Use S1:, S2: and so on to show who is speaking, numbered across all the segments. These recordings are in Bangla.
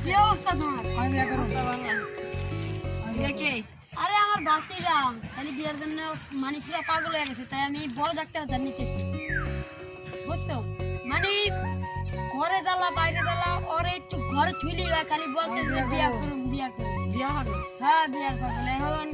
S1: কি অবস্থা তোমার?
S2: আমি বিয়ে করব।
S1: বিয়ে কে? আরে আমার ভাতিজা খালি বিয়ের জন্য মানে পুরো পাগল হয়ে গেছে, তাই আমি বড় ডাক্তার জানিয়েছি। বুঝছো? মানে ঘরে দালা বাইরে দালা ওরে একটু ঘরে থুলি খালি বলতে যে বিয়া করুন বিয়া করুন বিয়া হবে। হ্যাঁ বিয়ার পাগল এখন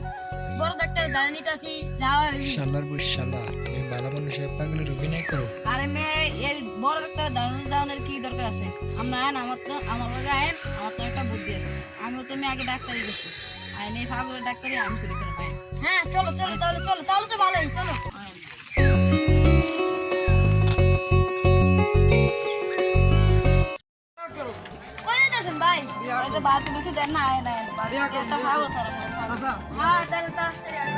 S1: বড় ডাক্তার জানিয়েছি যাওয়া।
S3: শালার বুশ শালা, তুমি ভালো মানুষের পাগলের অভিনয় করো।
S1: আরে মেয়ে এই বড় ডাক্তার দাঁড়ানোর কি দরকার আছে? আমরা আইন আমার তো আমার লগে আইন আমার তো একটা বুদ্ধি আছে। আমিও তো মেয়ে আগে ডাক্তারি গেছি, আইন এই পাগলের ডাক্তারি আমি শুরু করে পাই। হ্যাঁ চলো চলো তাহলে চলো তাহলে তো ভালোই চলো। কই যাচ্ছেন ভাই? এই যে বাড়িতে বসে দেন না আয় না
S2: বিয়া করব।
S1: একটা পাগল তারা।
S2: আচ্ছা
S1: হ্যাঁ তাহলে তাড়াতাড়ি আসো।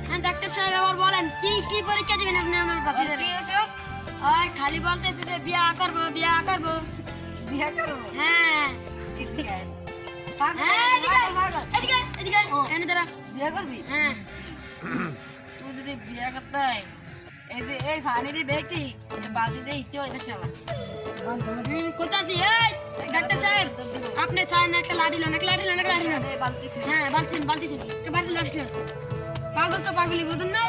S1: হ্যাঁ ডাক্তার সাহেব আবার বলেন কি কি পরীক্ষা দিবেন আপনি আমার বাচ্চাদের? ওই খালি বলতেছে যে বিয়া করবো বিয়া করবো বিয়া করবো। হ্যাঁ এদিকে এদিকে এনে দাঁড়া। বিয়া করবি? হ্যাঁ তুই যদি বিয়া করতে হয় এই যে এই ফানির ব্যক্তি বালতিতে ইচ্ছে হইবে শালা। কোথায় এই ডাক্তার সাহেব আপনি চান একটা লাঠি লোন একটা লাঠি লোন একটা লাঠি লোন। হ্যাঁ বালতি বালতি একটা বালতি লাঠি লোন। পাগল তো পাগলই বুঝুন না।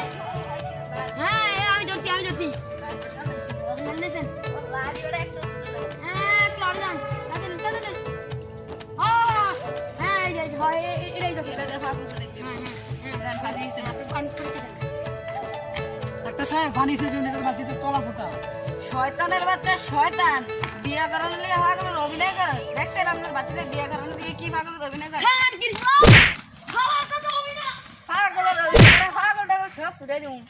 S1: হ্যাঁ আমি ধরছি আমি ধরছি। হ্যাঁ ক্লড যান হ্যাঁ এটাই তো
S2: ডাক্তার সাহেব বানিয়েছে জুনিয়র বাচ্চাতে তলা ফোটা।
S1: শয়তানের বাচ্চা শয়তান বিয়া করানোর লিগে পাগলের অভিনয় করে দেখছেন আপনার বাচ্চাদের বিয়া করানোর লিগে কি পাগলের অভিনয় করে? পাগলের অভিনয় পাগলটাকে সব ছুটে দিন।